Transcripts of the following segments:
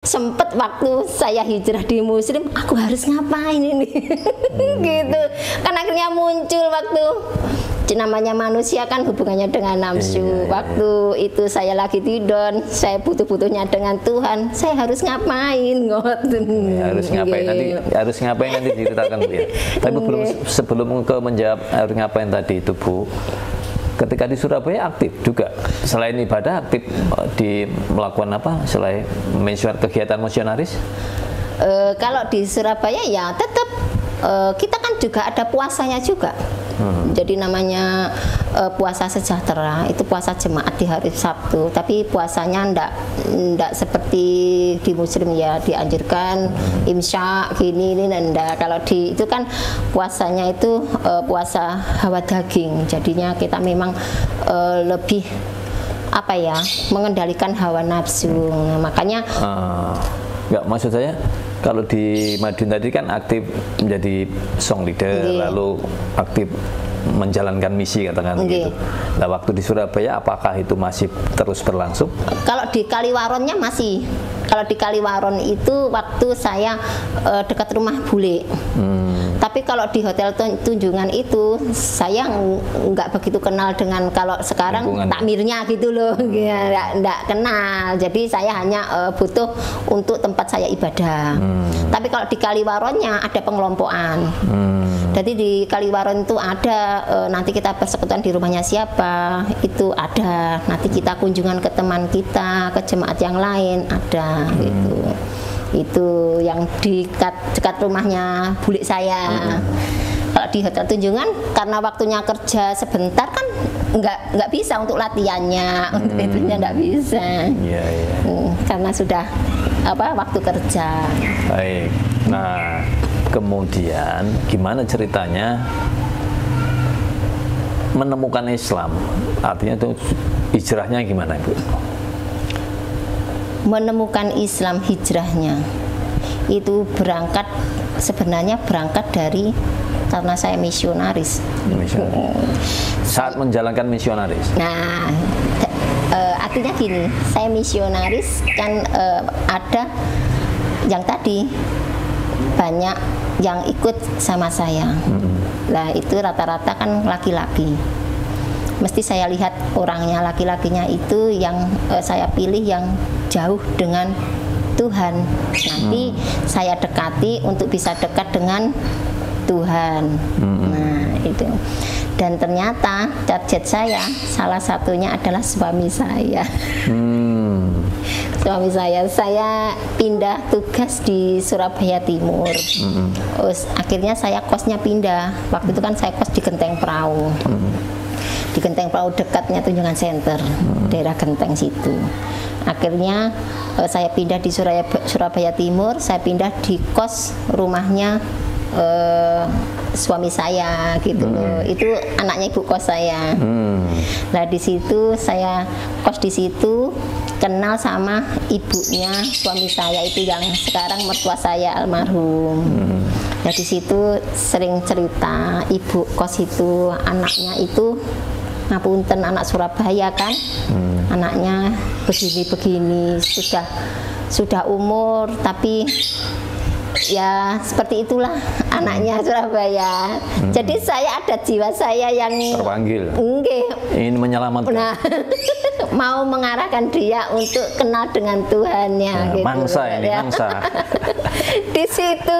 Sempet waktu saya hijrah di Muslim, aku harus ngapain ini? Gitu. Kan akhirnya muncul waktu namanya manusia kan hubungannya dengan nafsu. Waktu itu saya lagi tidur, saya butuh-butuhnya dengan Tuhan, saya harus ngapain? Harus ngapain nanti diceritakan Bu ya. Tapi sebelum ke menjawab harus ngapain tadi itu Bu, ketika di Surabaya aktif juga selain ibadah, aktif di melakukan apa selain kegiatan misionaris? Kalau di Surabaya ya tetap kita kan juga ada puasanya juga. Jadi namanya puasa sejahtera, itu puasa jemaat di hari Sabtu, tapi puasanya ndak seperti di Muslim ya, dianjurkan imsyak gini ini ndak. Kalau di itu kan puasanya itu puasa hawa daging, jadinya kita memang lebih apa ya, mengendalikan hawa nafsu. Makanya enggak, maksud saya kalau di Madiun tadi kan aktif menjadi song leader, lalu aktif menjalankan misi katakan gitu. Nah waktu di Surabaya apakah itu masih terus berlangsung? Kalau di Kaliwaronnya masih. Kalau di Kaliwaron itu waktu saya dekat rumah bule. Tapi kalau di Hotel Tunjungan itu saya nggak begitu kenal dengan kalau sekarang takmirnya gitu loh, nggak kenal. Jadi saya hanya butuh untuk tempat saya ibadah. Tapi kalau di Kaliwaronnya ada pengelompokan. Jadi di Kaliwaron itu ada nanti kita persekutuan di rumahnya siapa itu ada. Nanti kita kunjungan ke teman kita, ke jemaat yang lain ada gitu. Itu yang dekat rumahnya bulik saya. Kalau di Hotel Tunjungan karena waktunya kerja sebentar kan nggak bisa untuk latihannya, untuk itunya nggak bisa. Karena sudah waktu kerja. Baik. Nah kemudian gimana ceritanya menemukan Islam? Artinya itu hijrahnya gimana Bu? Menemukan Islam hijrahnya itu sebenarnya berangkat dari karena saya misionaris. Saat menjalankan misionaris. Nah, artinya gini, saya misionaris kan ada yang tadi banyak yang ikut sama saya. Nah, itu rata-rata kan laki-laki. Mesti saya lihat orangnya, laki-lakinya itu yang saya pilih yang jauh dengan Tuhan. Nanti saya dekati untuk bisa dekat dengan Tuhan. Nah itu. Dan ternyata target saya salah satunya adalah suami saya. Suami saya pindah tugas di Surabaya Timur. Akhirnya saya kosnya pindah. Waktu itu kan saya kos di Genteng Prau. Di Genteng Prau dekatnya Tunjungan Center, daerah Genteng situ. Akhirnya saya pindah di Surabaya Timur, saya pindah di kos rumahnya suami saya gitu loh. Itu anaknya ibu kos saya. Nah di situ saya kos di situ, kenal sama ibunya suami saya itu yang sekarang mertua saya almarhum. Nah di situ sering cerita ibu kos itu anaknya itu ngapunten, anak Surabaya kan, anaknya begini-begini, sudah umur tapi ya seperti itulah anaknya Surabaya. Jadi saya ada jiwa saya yang terpanggil, ingin menyelamatkan. Nah, mau mengarahkan dia untuk kenal dengan Tuhannya. Nah, gitu. Mangsa ini, ya. Mangsa. Di situ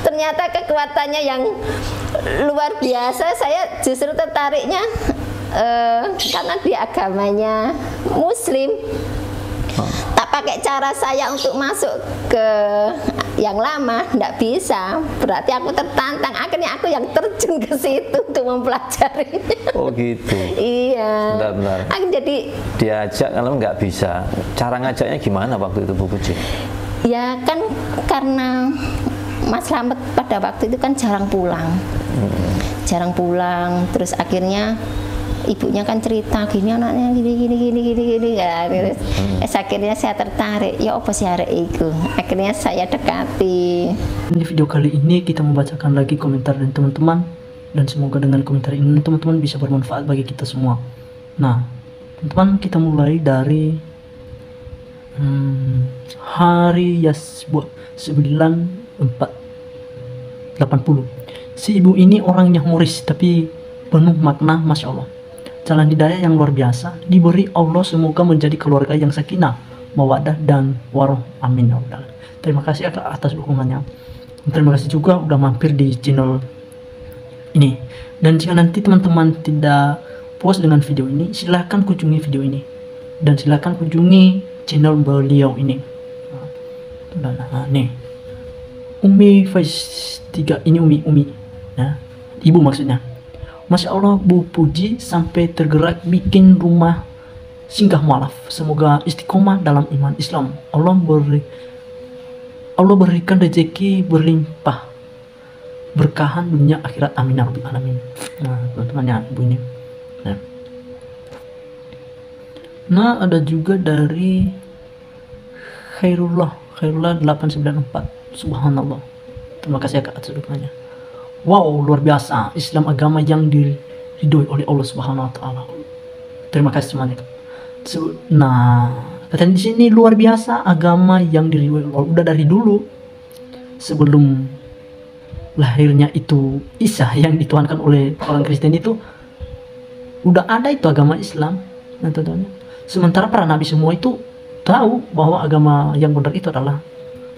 ternyata kekuatannya yang luar biasa. Saya justru tertariknya karena dia agamanya Muslim. Tak pakai cara saya untuk masuk ke yang lama, tidak bisa. Berarti aku tertantang. Akhirnya aku yang terjun ke situ untuk mempelajari. Oh gitu. Iya. Benar-benar. Aku jadi diajak kalau nggak bisa. Cara ngajaknya gimana waktu itu Bu Puji? Ya kan karena Mas Slamet pada waktu itu kan jarang pulang. Jarang pulang. Terus akhirnya ibunya kan cerita gini anaknya gini ya. Akhirnya saya tertarik, ya apa sih arek itu. Akhirnya saya dekati. Di video kali ini kita membacakan lagi komentar dari teman-teman, dan semoga dengan komentar ini teman-teman bisa bermanfaat bagi kita semua. Nah teman-teman, kita mulai dari Hari Yasbua 9480. Si ibu ini orangnya humoris tapi penuh makna, Masya Allah. Jalan hidayah yang luar biasa diberi Allah, semoga menjadi keluarga yang sakinah, mawaddah dan waroh. Amin. Terima kasih atas dukungannya. Terima kasih juga udah mampir di channel ini. Dan jika nanti teman-teman tidak puas dengan video ini, silahkan kunjungi video ini dan silahkan kunjungi channel beliau ini. Nah, nih Umi Faiz 3 ini Umi nah, ibu maksudnya. Masya Allah, Bu Puji sampai tergerak bikin rumah singgah mualaf. Semoga istiqomah dalam iman Islam. Allah berikan rezeki berlimpah, berkahan dunia akhirat. Amin ya rabbal alamin. Nah, teman-temannya ibu ini. Nah, ada juga dari Khairullah 894. Subhanallah. Terima kasih atas dukungannya. Wow, luar biasa. Islam agama yang diridhoi oleh Allah Subhanahu wa taala. Terima kasih semuanya. Nah, katanya di sini luar biasa agama yang diridhoi Allah. Udah dari dulu sebelum lahirnya itu Isa yang dituhankan oleh orang Kristen itu udah ada itu agama Islam. Nah, tentunya. Sementara para nabi semua itu tahu bahwa agama yang benar itu adalah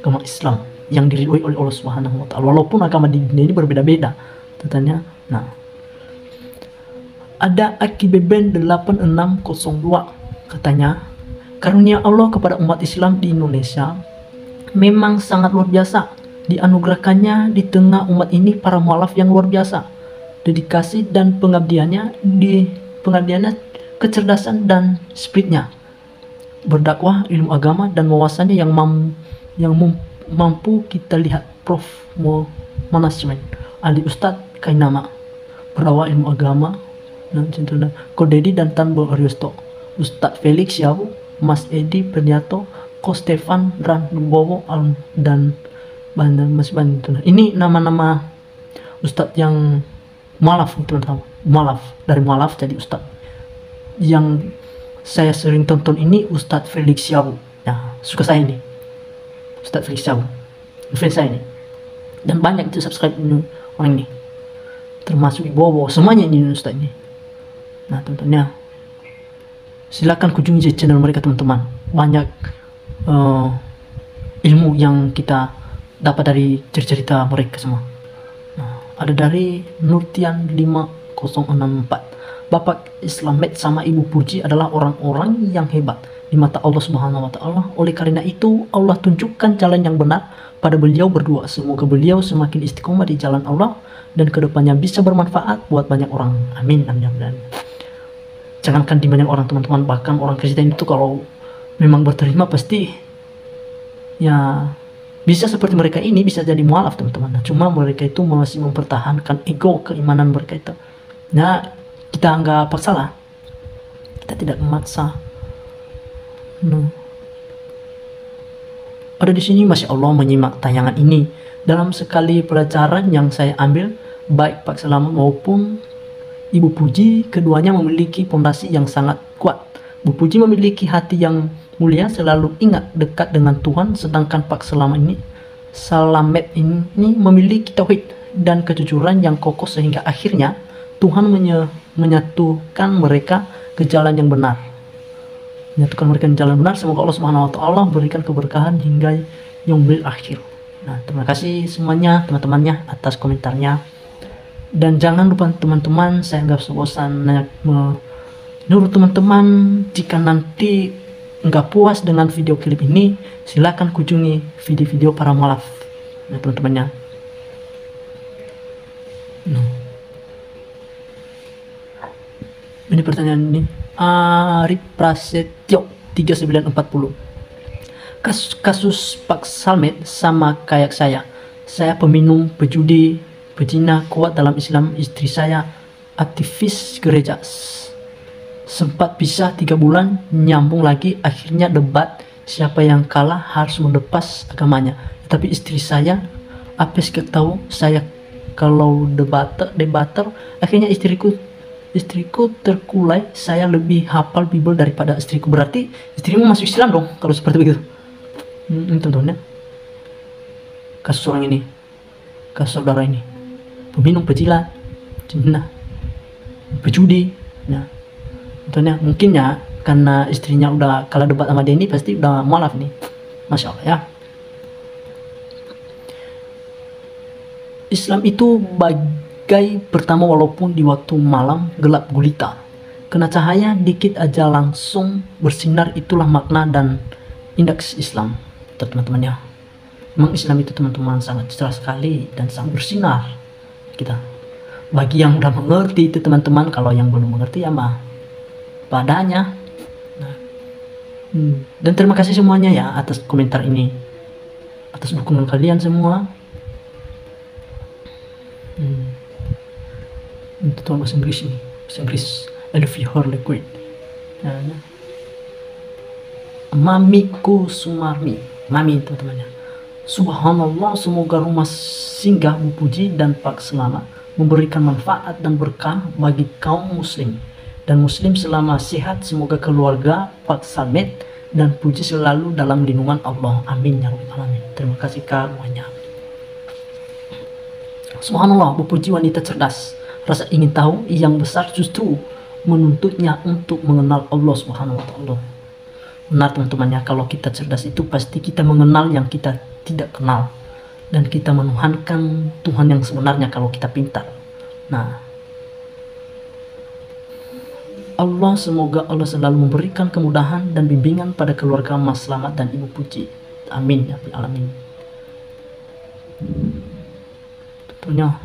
agama Islam yang diridhoi oleh Allah Subhanahu wa taala. Walaupun agama di dunia ini berbeda-beda katanya. Nah, ada Aki Beben 8602 katanya, karunia Allah kepada umat Islam di Indonesia memang sangat luar biasa. Dianugerahkannya di tengah umat ini para mualaf yang luar biasa. Dedikasi dan pengabdiannya, kecerdasan dan spiritnya berdakwah, ilmu agama dan wawasannya yang mampu kita lihat. Prof. Management Ali Ustadz Kainama, berawal ilmu agama dan cinta Kodedi dan Tanbo Aryosto, Ustadz Felix Yahu, Mas Edi Perniato, Ko Stefan Ranbowo dan masih banyak. Ini nama-nama Ustadz yang mualaf, teman-teman. Mualaf, dari mualaf jadi Ustadz. Yang saya sering tonton ini Ustadz Felix Yahu. Nah, suka saya ini Ustadz Felix Yahu, fans saya ini, dan banyak itu subscribe ini orang ini, termasuk Ibu semuanya ini Ustadz ini. Nah, tentunya silakan kunjungi channel mereka, teman-teman. Banyak ilmu yang kita dapat dari cerita mereka semua. Nah, ada dari Nurtian 5064. Bapak Islamet sama Ibu Puji adalah orang-orang yang hebat di mata Allah Subhanahu wa taala. Oleh karena itu, Allah tunjukkan jalan yang benar pada beliau berdua. Semoga beliau semakin istiqomah di jalan Allah dan kedepannya bisa bermanfaat buat banyak orang. Amin. Jangankan di banyak orang, teman-teman, bahkan orang Kristen itu kalau memang berterima pasti ya bisa seperti mereka ini, bisa jadi mualaf, teman-teman. Nah, cuma mereka itu masih mempertahankan ego keimanan mereka itu. Nah, kita nggak paksa lah, kita tidak memaksa. Nah, ada di sini, Masya Allah, menyimak tayangan ini dalam sekali pelajaran yang saya ambil, baik Pak Selamat maupun Ibu Puji, keduanya memiliki fondasi yang sangat kuat. Bu Puji memiliki hati yang mulia, selalu ingat dekat dengan Tuhan, sedangkan Pak Salamet ini memiliki tauhid dan kejujuran yang kokoh sehingga akhirnya Tuhan menyatukan mereka ke jalan yang benar. Semoga Allah Subhanahu wa taala berikan keberkahan hingga yaumil akhir. Nah, terima kasih semuanya, teman-temannya, atas komentarnya. Dan jangan lupa, teman-teman, saya nggak bosan menurut teman-teman, jika nanti nggak puas dengan video klip ini, silakan kunjungi video-video para mualaf. Nah, teman-temannya. Ini pertanyaan ini. Arif Prasetyo 3940. Kasus Pak Salmet sama kayak saya peminum, pejudi, pezina kuat dalam Islam. Istri saya aktivis gereja, sempat pisah 3 bulan, nyambung lagi, akhirnya debat, siapa yang kalah harus melepas agamanya. Tapi istri saya apes tahu saya kalau debater, akhirnya istriku istriku terkulai, saya lebih hafal Bible daripada istriku. Berarti istrimu masuk Islam dong kalau seperti begitu. Ini tentunya kasus orang ini, kasus saudara ini, peminum, pejilat, nah, pejudi. Nah, tentunya mungkin ya karena istrinya udah kalah debat sama Denny, pasti udah mualaf nih. Masya Allah ya. Islam itu bagai pertama walaupun di waktu malam gelap gulita. Kena cahaya dikit aja langsung bersinar, itulah makna dan indeks Islam. Teman-teman ya. Memang Islam itu teman-teman sangat cerah sekali dan sangat bersinar. Kita bagi yang udah mengerti itu teman-teman, kalau yang belum mengerti ya mah padanya. Nah, dan terima kasih semuanya ya atas komentar ini, atas dukungan kalian semua. Itu tuh bahasa Inggris ini, bahasa Inggris. I love you, liquid. Nah, Mamiku Sumarmi, Mami teman-temannya. Subhanallah, semoga rumah singgah Bu Puji dan Pak Selamat memberikan manfaat dan berkah bagi kaum muslim dan muslim selama sehat. Semoga keluarga Pak Samet dan Puji selalu dalam lindungan Allah. Amin ya rabbal alamin. Terima kasih karunia. Subhanallah, Bu Puji wanita cerdas. Rasa ingin tahu yang besar justru menuntutnya untuk mengenal Allah Subhanahu wa ta'ala. Benar teman-temannya, kalau kita cerdas itu pasti kita mengenal yang kita tidak kenal, dan kita menuhankan Tuhan yang sebenarnya kalau kita pintar. Nah, semoga Allah selalu memberikan kemudahan dan bimbingan pada keluarga Mas Slamet dan Ibu Puji. Amin ya rabbal alamin. Tentunya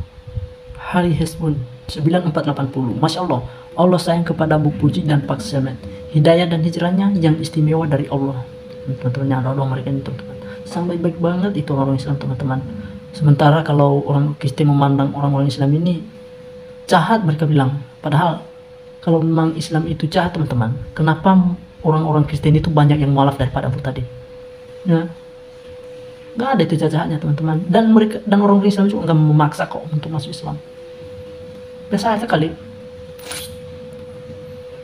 Hari Hesbun 9480. Masya Allah, Allah sayang kepada Bu Puji dan Pak Slamet. Hidayah dan hijrahnya yang istimewa dari Allah. Teman-teman, orang mereka itu teman-teman sangat baik banget itu orang Islam teman-teman. Sementara kalau orang Kristen memandang orang-orang Islam ini jahat, mereka bilang. Padahal kalau memang Islam itu jahat teman-teman, kenapa orang-orang Kristen itu banyak yang mualaf daripada Abu tadi? Ya, nggak ada itu jahatnya teman-teman. Dan mereka dan orang Islam juga nggak memaksa kok untuk masuk Islam. Biasa aja kali.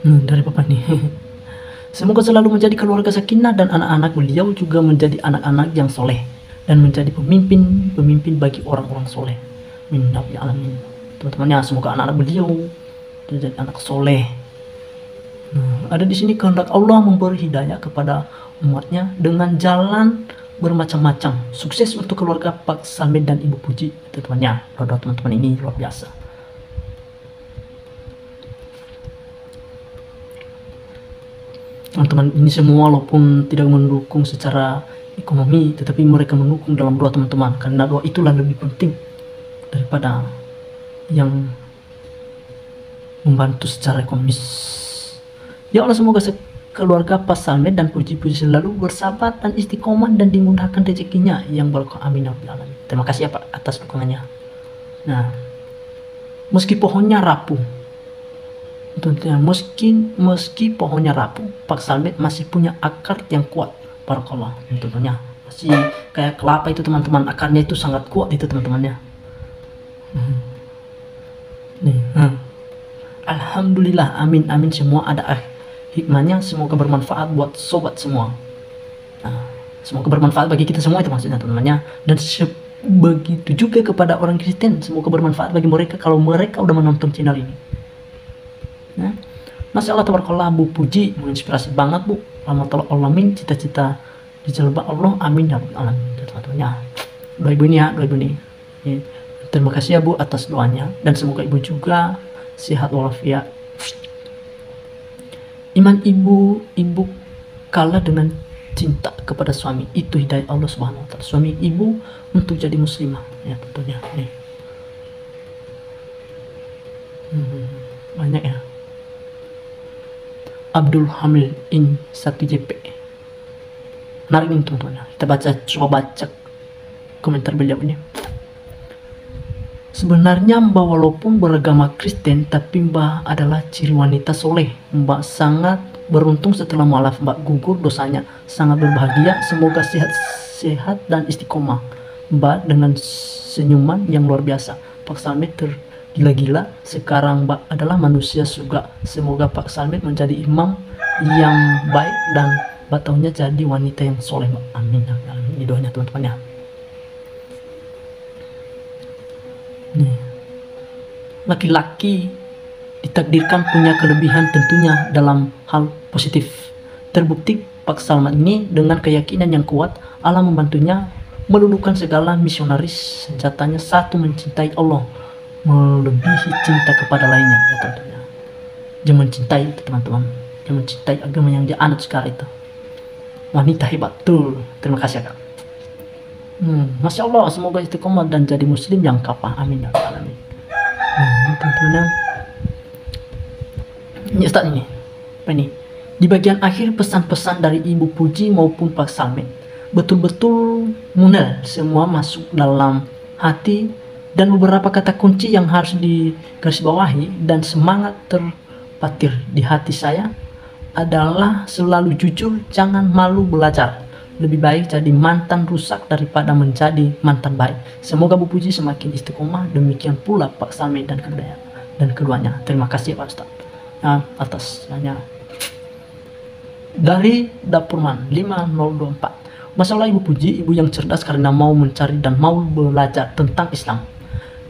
Dari Bapak nih. Semoga selalu menjadi keluarga sakinah dan anak-anak beliau juga menjadi anak-anak yang soleh dan menjadi pemimpin bagi orang-orang soleh. Amin ya rabbal alamin. Teman-temannya, semoga anak-anak beliau menjadi anak soleh. Ada di sini kehendak Allah memberi hidayah kepada umatnya dengan jalan bermacam-macam. Sukses untuk keluarga Pak Samet dan Ibu Puji. Teman-temannya, doa teman-teman ini luar biasa. Teman-teman ini semua walaupun tidak mendukung secara ekonomi, tetapi mereka mendukung dalam doa teman-teman, karena doa itulah lebih penting daripada yang membantu secara ekonomis. Ya Allah, semoga keluarga Pak Samet dan Puji-Puji selalu bersahabat dan istiqomah dan dimudahkan rezekinya yang berkah. Amin ya rabbal alamin. Terima kasih ya Pak atas dukungannya. Nah, meski pohonnya rapuh, meski pohonnya rapuh, Pak Samet masih punya akar yang kuat. Barakallah. Tentunya masih kayak kelapa itu teman-teman, akarnya itu sangat kuat itu teman-temannya. Alhamdulillah, amin amin, semua ada hikmahnya. Semoga bermanfaat buat sobat semua. Semoga bermanfaat bagi kita semua, itu maksudnya teman-temannya. Dan begitu juga kepada orang Kristen, semoga bermanfaat bagi mereka kalau mereka udah menonton channel ini. Masya Allah, tabarakallah, Bu Puji menginspirasi banget Bu. Rahmatullah alamin, cita-cita dijelba Allah. Amin ya rabbal alamin. Teman-temannya, doa ibu ini ya, doa ibu ini. Terima kasih ya Bu atas doanya, dan semoga ibu juga sehat walafiat. Iman ibu kalah dengan cinta kepada suami, itu hidayah Allah Subhanahu wa ta'ala. Suami ibu untuk jadi muslimah, ya tentunya nih. Banyak ya. Abdul Hamil in 1JP. Menarik ini teman-teman. Kita coba baca komentar beliau ini. Sebenarnya Mbak walaupun beragama Kristen, tapi Mbak adalah ciri wanita soleh. Mbak sangat beruntung setelah mualaf. Mbak gugur dosanya, sangat berbahagia. Semoga sehat dan istiqomah. Mbak dengan senyuman yang luar biasa. Pak Samet gila-gila, sekarang adalah manusia surga. Semoga Pak Salmet menjadi imam yang baik dan bataunya jadi wanita yang soleh, Mbak. Amin. Ini doanya teman-teman ya. Nih, laki-laki ditakdirkan punya kelebihan tentunya dalam hal positif. Terbukti Pak Salman ini dengan keyakinan yang kuat Allah membantunya meluluhkan segala misionaris. Senjatanya satu, mencintai Allah melebihi cinta kepada lainnya ya teman-teman. Dia mencintai itu teman-teman, dia mencintai agama yang dia anut sekali itu. Wanita hebat tuh. Terima kasih ya Kak. Masya Allah, semoga istiqomah dan jadi muslim yang kafah. Amin ya rabbal alamin. Teman-teman, ini Ustaz ini apa ini? Di bagian akhir pesan-pesan dari Ibu Puji maupun Pak Salmet betul-betul munel, semua masuk dalam hati, dan beberapa kata kunci yang harus digarisbawahi dan semangat terpatir di hati saya adalah selalu jujur, jangan malu belajar. Lebih baik jadi mantan rusak daripada menjadi mantan baik. Semoga Bu Puji semakin istiqomah, demikian pula Pak Salmet dan keduanya. Terima kasih Pak Ustaz atas hanya dari Dapurman 5024. Masalah Ibu Puji, ibu yang cerdas karena mau mencari dan mau belajar tentang Islam.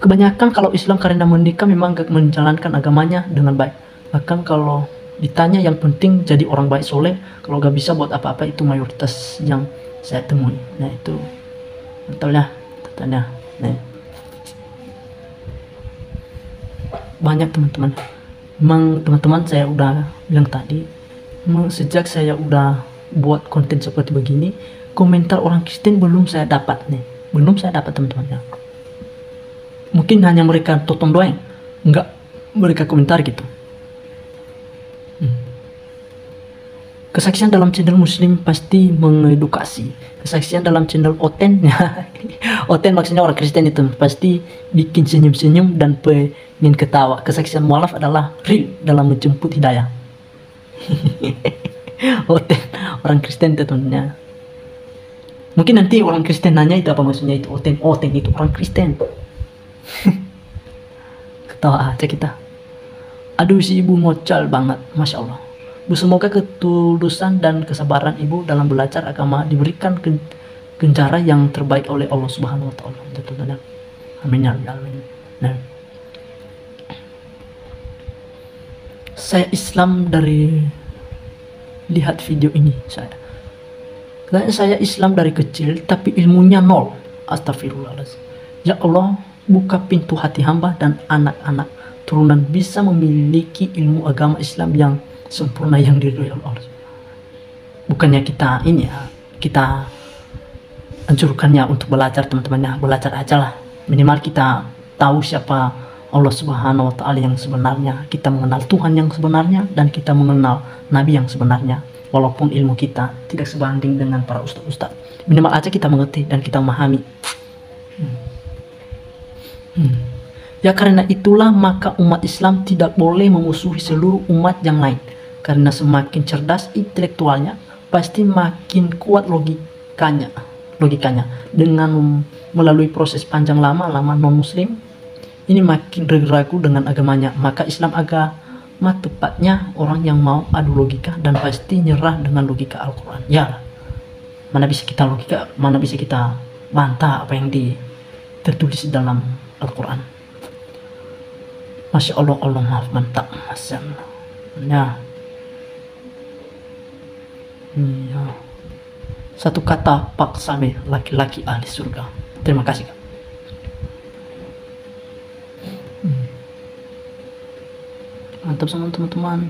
Kebanyakan kalau Islam karena menikah memang gak menjalankan agamanya dengan baik. Bahkan kalau ditanya yang penting jadi orang baik soleh, kalau gak bisa buat apa-apa, itu mayoritas yang saya temui. Nah itu betulnya katanya. Nah, banyak teman-teman. Memang teman-teman saya udah bilang tadi, sejak saya udah buat konten seperti begini, komentar orang Kristen belum saya dapat nih, belum saya dapat teman-teman ya. Mungkin hanya mereka tonton doang, nggak mereka komentar gitu. Kesaksian dalam channel Muslim pasti mengedukasi. Kesaksian dalam channel Oten, Oten maksudnya orang Kristen itu, pasti bikin senyum-senyum dan pengen ketawa. Kesaksian mualaf adalah real dalam menjemput hidayah. Oten orang Kristen itu temennya. Mungkin nanti orang Kristen nanya itu apa maksudnya itu Oten itu orang Kristen. Ketawa aja kita. Aduh si ibu ngocal banget, Masya Allah. Bu, semoga ketulusan dan kesabaran ibu dalam belajar agama diberikan genjara yang terbaik oleh Allah Subhanahu wa Ta'ala. Amin ya rabbal alamin. Nah, saya Islam dari lihat video ini saya Islam dari kecil tapi ilmunya nol. Astagfirullahaladzim. Ya Allah, buka pintu hati hamba dan anak-anak turunan bisa memiliki ilmu agama Islam yang sempurna yang diridhoi Allah. Bukannya kita ini ya, kita anjurkannya untuk belajar teman-temannya, belajar aja lah. Minimal kita tahu siapa Allah Subhanahu wa Ta'ala yang sebenarnya, kita mengenal Tuhan yang sebenarnya, dan kita mengenal Nabi yang sebenarnya. Walaupun ilmu kita tidak sebanding dengan para ustaz-ustaz, minimal aja kita mengerti dan kita memahami. Ya karena itulah maka umat Islam tidak boleh memusuhi seluruh umat yang lain. Karena semakin cerdas intelektualnya, pasti makin kuat logikanya. Dengan melalui proses panjang lama non-muslim, ini makin ragu dengan agamanya. Maka Islam agama tepatnya orang yang mau adu logika dan pasti nyerah dengan logika Al-Quran. Ya, mana bisa kita logika, mana bisa kita bantah apa yang tertulis dalam Al-Quran. Masya Allah, Allah maaf, mantap. Masya Allah. Ya. Ya. Satu kata Pak Salmet, laki-laki ahli surga. Terima kasih Kak. Mantap sama teman-teman.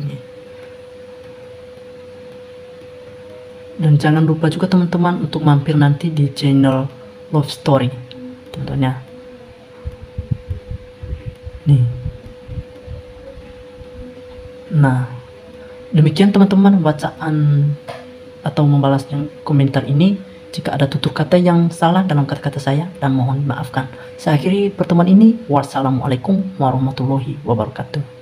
Dan jangan lupa juga teman-teman untuk mampir nanti di channel Love Story tentunya. Nih. Nah, demikian teman-teman bacaan atau membalas yang komentar ini. Jika ada tutur kata yang salah dalam kata-kata saya, dan mohon dimaafkan. Saya akhiri pertemuan ini. Wassalamualaikum warahmatullahi wabarakatuh.